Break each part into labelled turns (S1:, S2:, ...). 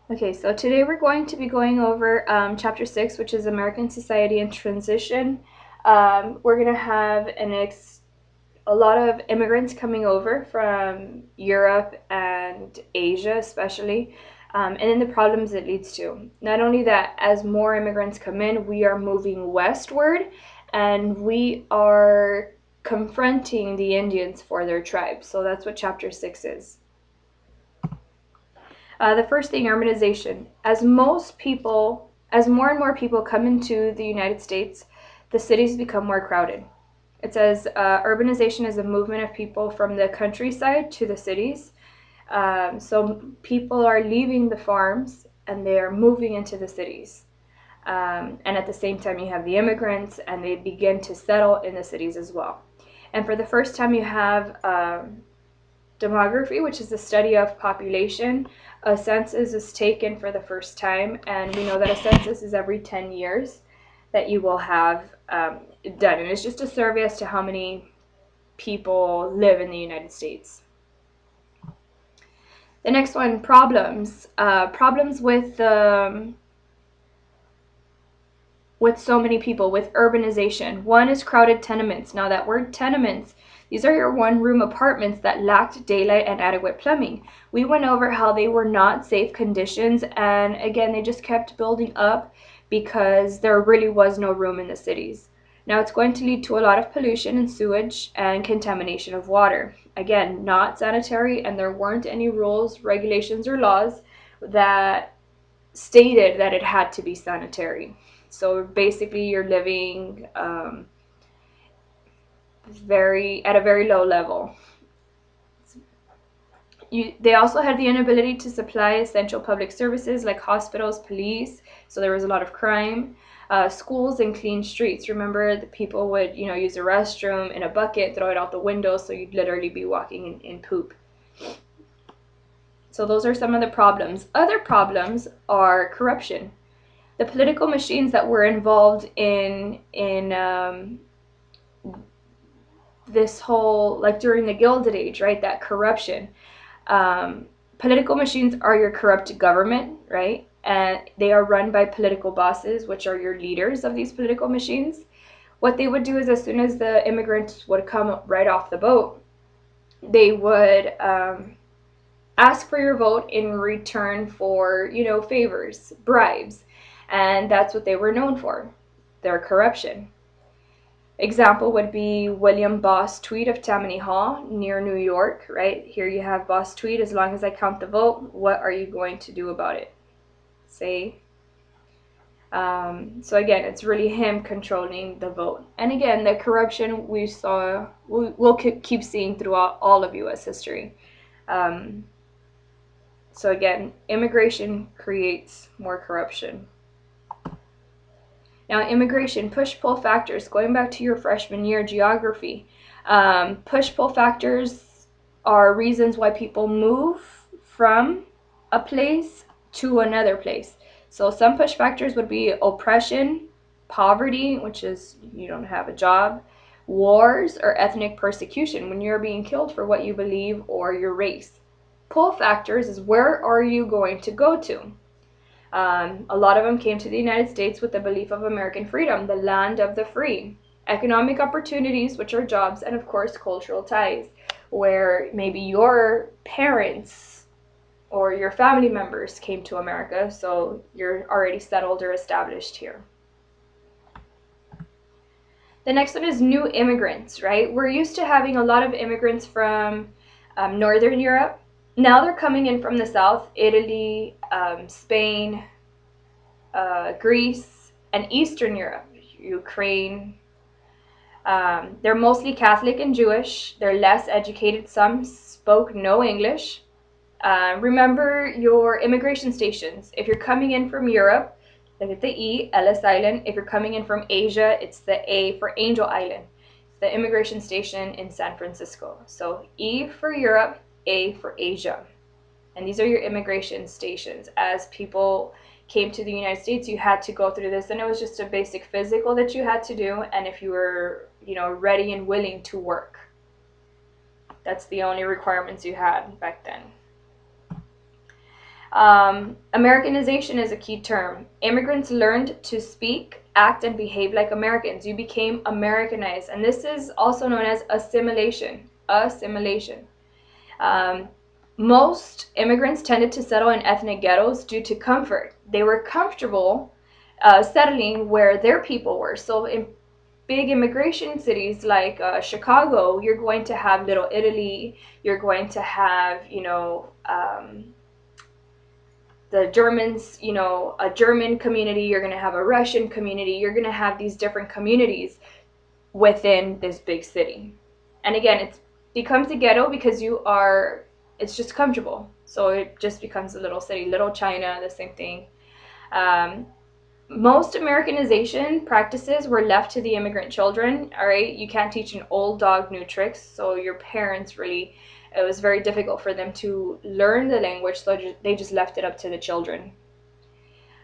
S1: Okay, so today we're going to be going over Chapter 6, which is American Society and Transition. We're going to have a lot of immigrants coming over from Europe and Asia, especially, and then the problems it leads to. Not only that, as more immigrants come in, we are moving westward and we are confronting the Indians for their tribe. So that's what Chapter 6 is. The first thing, urbanization. As more and more people come into the United States, the cities become more crowded. It says urbanization is a movement of people from the countryside to the cities. So people are leaving the farms and they are moving into the cities. And at the same time, you have the immigrants and they begin to settle in the cities as well. And for the first time, you have demography, which is the study of population. A census is taken for the first time, and we know that a census is every 10 years that you will have done. And it's just a survey as to how many people live in the United States. The next one, problems. Problems with so many people, with urbanization. One is crowded tenements. Now, that word tenements, these are your one-room apartments that lacked daylight and adequate plumbing. We went over how they were not safe conditions, and again, they just kept building up because there really was no room in the cities. Now, it's going to lead to a lot of pollution and sewage and contamination of water. Again, not sanitary, and there weren't any rules, regulations, or laws that stated that it had to be sanitary. So basically, you're living at a very low level. They also had the inability to supply essential public services like hospitals, police. So there was a lot of crime. Schools and clean streets. Remember, the people would use a restroom in a bucket, throw it out the window, so you'd literally be walking in poop. So those are some of the problems. Other problems are corruption. The political machines that were involved in this whole, like during the Gilded Age, right? That corruption. Political machines are your corrupt government, right? And they are run by political bosses, which are your leaders of these political machines. What they would do is, as soon as the immigrants would come right off the boat, they would ask for your vote in return for, favors, bribes. And that's what they were known for, their corruption. Example would be William Boss Tweed of Tammany Hall near New York, right? Here you have Boss Tweed, as long as I count the vote, what are you going to do about it? Say. So again, it's really him controlling the vote. And again, the corruption we'll keep seeing throughout all of U.S. history. So again, immigration creates more corruption. Now, immigration, push-pull factors, going back to your freshman year geography. Push-pull factors are reasons why people move from a place to another place. So some push factors would be oppression, poverty, which is you don't have a job, wars, or ethnic persecution, when you're being killed for what you believe or your race. Pull factors is where are you going to go to? A lot of them came to the United States with the belief of American freedom, the land of the free. Economic opportunities, which are jobs, and of course, cultural ties, where maybe your parents or your family members came to America, so you're already settled or established here. The next one is new immigrants, right? We're used to having a lot of immigrants from Northern Europe. Now they're coming in from the south, Italy, Spain, Greece, and Eastern Europe, Ukraine. They're mostly Catholic and Jewish. They're less educated. Some spoke no English. Remember your immigration stations. If you're coming in from Europe, look at the E, Ellis Island. If you're coming in from Asia, it's the A for Angel Island. It's the immigration station in San Francisco. So E for Europe, A for Asia. And these are your immigration stations. As people came to the United States, you had to go through this, and it was just a basic physical that you had to do, and if you were, ready and willing to work. That's the only requirements you had back then. Americanization is a key term. Immigrants learned to speak, act, and behave like Americans. You became Americanized, and this is also known as assimilation. Assimilation. Um, Most immigrants tended to settle in ethnic ghettos due to comfort. They were comfortable settling where their people were. So in big immigration cities like Chicago, you're going to have Little Italy, you're going to have, the Germans, a German community, you're going to have a Russian community, you're going to have these different communities within this big city. And again, it becomes a ghetto because it's just comfortable. So it just becomes a little city. Little China, the same thing. Um, Most Americanization practices were left to the immigrant children. All right, you can't teach an old dog new tricks, so your parents really, it was very difficult for them to learn the language, so they just left it up to the children.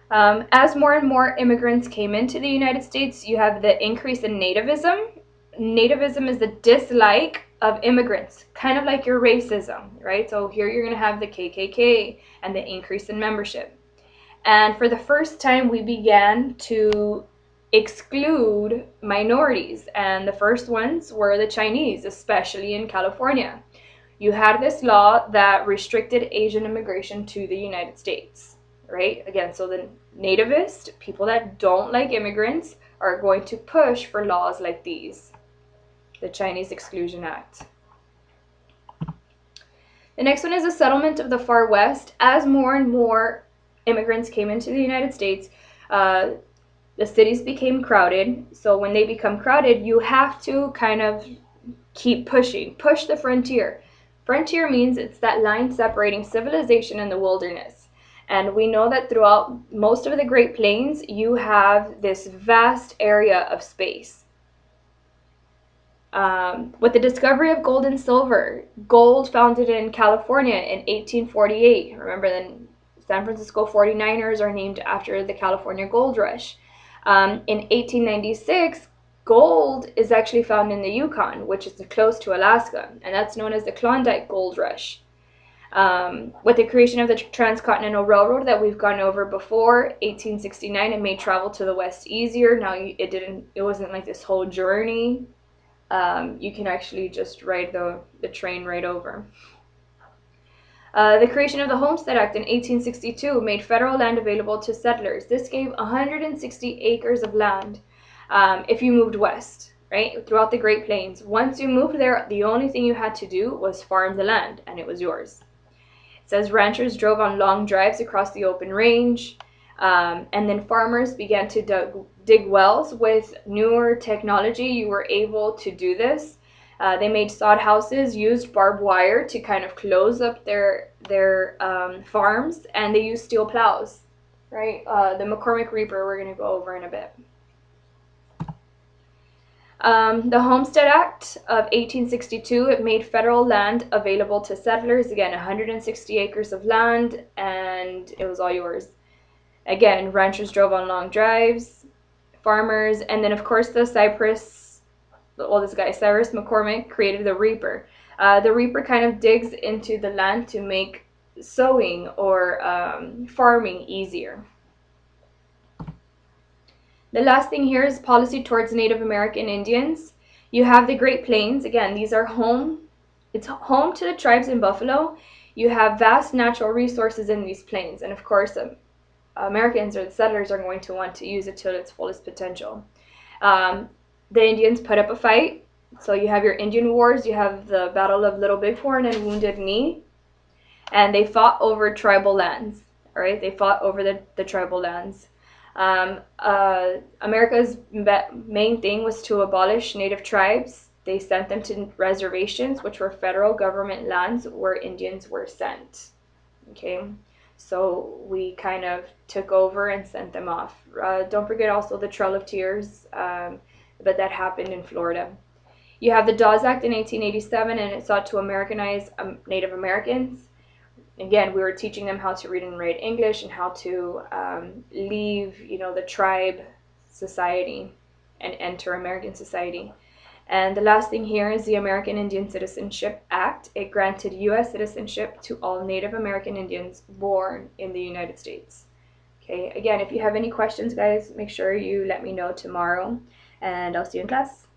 S1: As more and more immigrants came into the United States, you have the increase in nativism. Nativism is the dislike of immigrants, kind of like your racism, right? So here you're going to have the KKK and the increase in membership. And for the first time, we began to exclude minorities. And the first ones were the Chinese, especially in California. You had this law that restricted Asian immigration to the United States, right? Again, so the nativist, people that don't like immigrants, are going to push for laws like these, the Chinese Exclusion Act. The next one is the settlement of the Far West. As more and more immigrants came into the United States, the cities became crowded. So when they become crowded, you have to kind of keep pushing, push the frontier. Frontier means it's that line separating civilization and the wilderness. And we know that throughout most of the Great Plains, you have this vast area of space. With the discovery of gold and silver, gold founded in California in 1848. Remember, then San Francisco 49ers are named after the California Gold Rush. In 1896, gold is actually found in the Yukon, which is close to Alaska, and that's known as the Klondike Gold Rush. With the creation of the Transcontinental Railroad that we've gone over before, 1869, it made travel to the West easier. Now it wasn't like this whole journey. You can actually just ride the train right over. The creation of the Homestead Act in 1862 made federal land available to settlers. This gave 160 acres of land if you moved west, right, throughout the Great Plains. Once you moved there, the only thing you had to do was farm the land, and it was yours. It says ranchers drove on long drives across the open range, and then farmers began to dig wells. With newer technology, you were able to do this. They made sod houses, used barbed wire to kind of close up their farms, and they used steel plows, right? The McCormick Reaper we're going to go over in a bit. The Homestead Act of 1862, it made federal land available to settlers. Again, 160 acres of land, and it was all yours. Again, ranchers drove on long drives, farmers, and then of course this guy, Cyrus McCormick, created the Reaper. The Reaper kind of digs into the land to make sowing or farming easier. The last thing here is policy towards Native American Indians. You have the Great Plains. Again, these are it's home to the tribes in Buffalo. You have vast natural resources in these plains, and of course, Americans or the settlers are going to want to use it to its fullest potential. The Indians put up a fight. So you have your Indian Wars, you have the Battle of Little Bighorn and Wounded Knee, and they fought over tribal lands. All right, they fought over the tribal lands. America's main thing was to abolish native tribes. They sent them to reservations, which were federal government lands where Indians were sent. Okay, so we kind of took over and sent them off. Don't forget also the Trail of Tears, but that happened in Florida. You have the Dawes Act in 1887, and it sought to Americanize Native Americans. Again, we were teaching them how to read and write English and how to leave, the tribe society and enter American society. And the last thing here is the American Indian Citizenship Act. It granted U.S. citizenship to all Native American Indians born in the United States. Okay, again, if you have any questions, guys, make sure you let me know tomorrow, and I'll see you in class.